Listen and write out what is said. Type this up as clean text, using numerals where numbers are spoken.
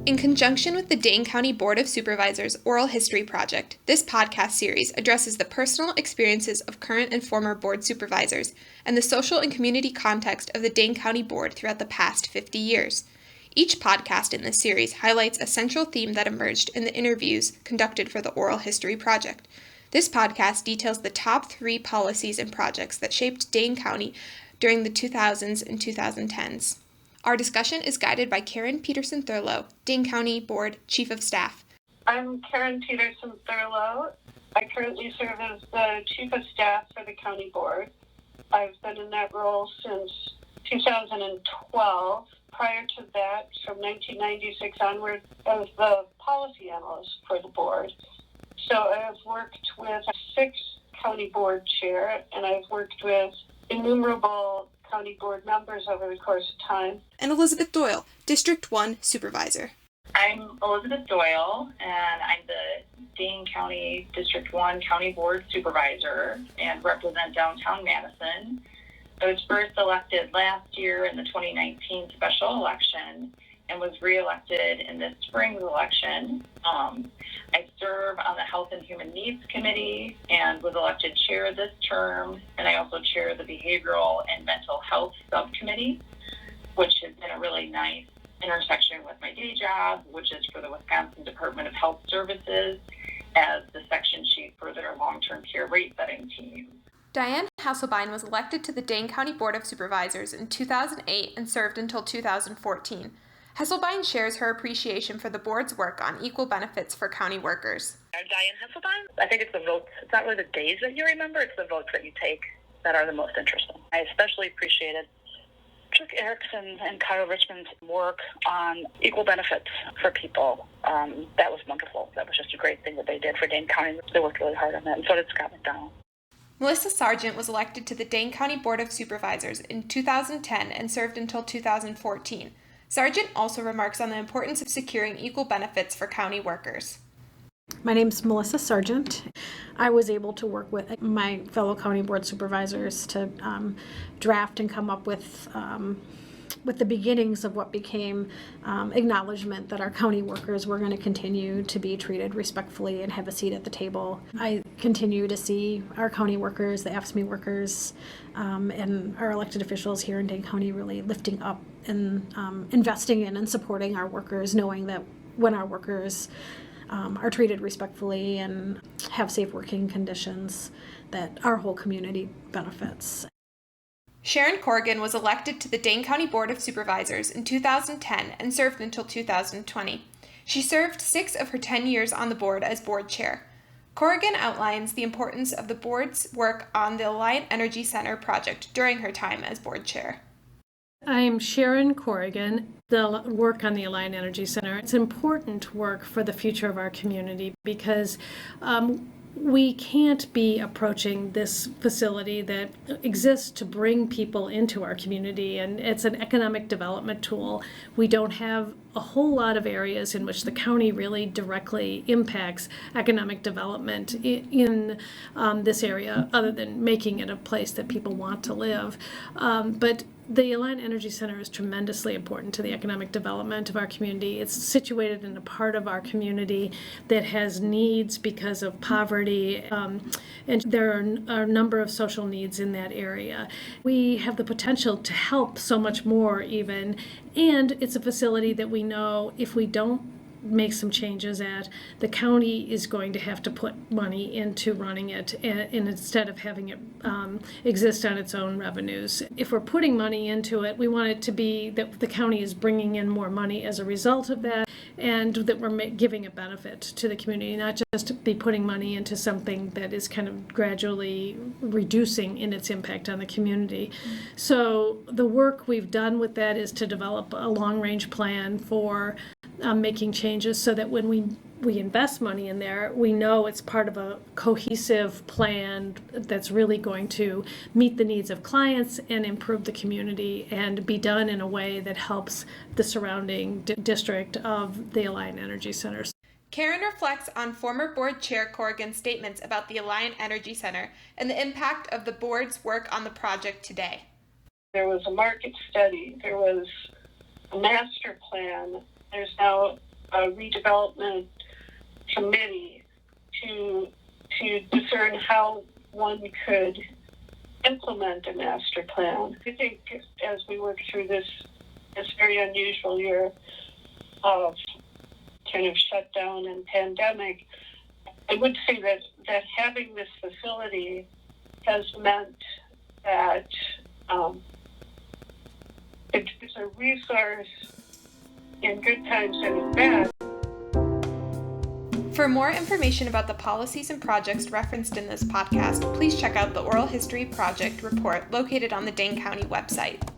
In conjunction with the Dane County Board of Supervisors Oral History Project, this podcast series addresses the personal experiences of current and former board supervisors and the social and community context of the Dane County Board throughout the past 50 years. Each podcast in this series highlights a central theme that emerged in the interviews conducted for the Oral History Project. This podcast details the top 3 policies and projects that shaped Dane County during the 2000s and 2010s. Our discussion is guided by Karen Peterson Thurlow, Dane County Board Chief of Staff. I'm Karen Peterson Thurlow. I currently serve as the Chief of Staff for the County Board. I've been in that role since 2012. Prior to that, from 1996 onward, as the policy analyst for the board. So I've worked with 6 county board chair, and I've worked with innumerable county board members over the course of time. And Elizabeth Doyle, District 1 Supervisor. I'm Elizabeth Doyle, and I'm the Dane County District 1 County Board Supervisor and represent downtown Madison. I was first elected last year in the 2019 special election and was re-elected in this spring's election. I serve on the Health and Human Needs Committee and was elected chair this term, and I also chair the Behavioral and Mental Health Subcommittee, which has been a really nice intersection with my day job, which is for the Wisconsin Department of Health Services as the section chief for their long-term care rate setting team. Diane Hasselbein was elected to the Dane County Board of Supervisors in 2008 and served until 2014. Hasselbein shares her appreciation for the board's work on equal benefits for county workers. I'm Diane Hasselbein. I think it's the votes. It's not really the days that you remember, it's the votes that you take that are the most interesting. I especially appreciated Chuck Erickson and Kyle Richmond's work on equal benefits for people. That was wonderful. That was just a great thing that they did for Dane County. They worked really hard on that, and so did Scott McDonald. Melissa Sargent was elected to the Dane County Board of Supervisors in 2010 and served until 2014. Sargent also remarks on the importance of securing equal benefits for county workers. My name's Melissa Sargent. I was able to work with my fellow county board supervisors to draft and come up with the beginnings of what became acknowledgement that our county workers were going to continue to be treated respectfully and have a seat at the table. I continue to see our county workers, the AFSCME workers, and our elected officials here in Dane County really lifting up and investing in and supporting our workers, knowing that when our workers are treated respectfully and have safe working conditions, that our whole community benefits. Sharon Corrigan was elected to the Dane County Board of Supervisors in 2010 and served until 2020. She served 6 of her 10 years on the board as board chair. Corrigan outlines the importance of the board's work on the Alliant Energy Center project during her time as board chair. I'm Sharon Corrigan. The work on the Alliant Energy Center, it's important work for the future of our community because we can't be approaching this facility that exists to bring people into our community, and it's an economic development tool. We don't have a whole lot of areas in which the county really directly impacts economic development in this area, other than making it a place that people want to live. But the Alliant Energy Center is tremendously important to the economic development of our community. It's situated in a part of our community that has needs because of poverty, and there are a number of social needs in that area. We have the potential to help so much more even, and it's a facility that we know if we don't make some changes at, the county is going to have to put money into running it, and instead of having it exist on its own revenues. If we're putting money into it, we want it to be that the county is bringing in more money as a result of that, and that we're giving a benefit to the community, not just be putting money into something that is kind of gradually reducing in its impact on the community. So the work we've done with that is to develop a long-range plan for making changes so that when we invest money in there, we know it's part of a cohesive plan that's really going to meet the needs of clients and improve the community and be done in a way that helps the surrounding district of the Alliant Energy Center. Karen reflects on former board chair Corrigan's statements about the Alliant Energy Center and the impact of the board's work on the project today. There was a market study, there was a master plan, there's now a redevelopment committee to discern how one could implement a master plan. I think as we work through this very unusual year of kind of shutdown and pandemic, I would say that having this facility has meant that it's a resource in good times and in bad. For more information about the policies and projects referenced in this podcast, please check out the Oral History Project report located on the Dane County website.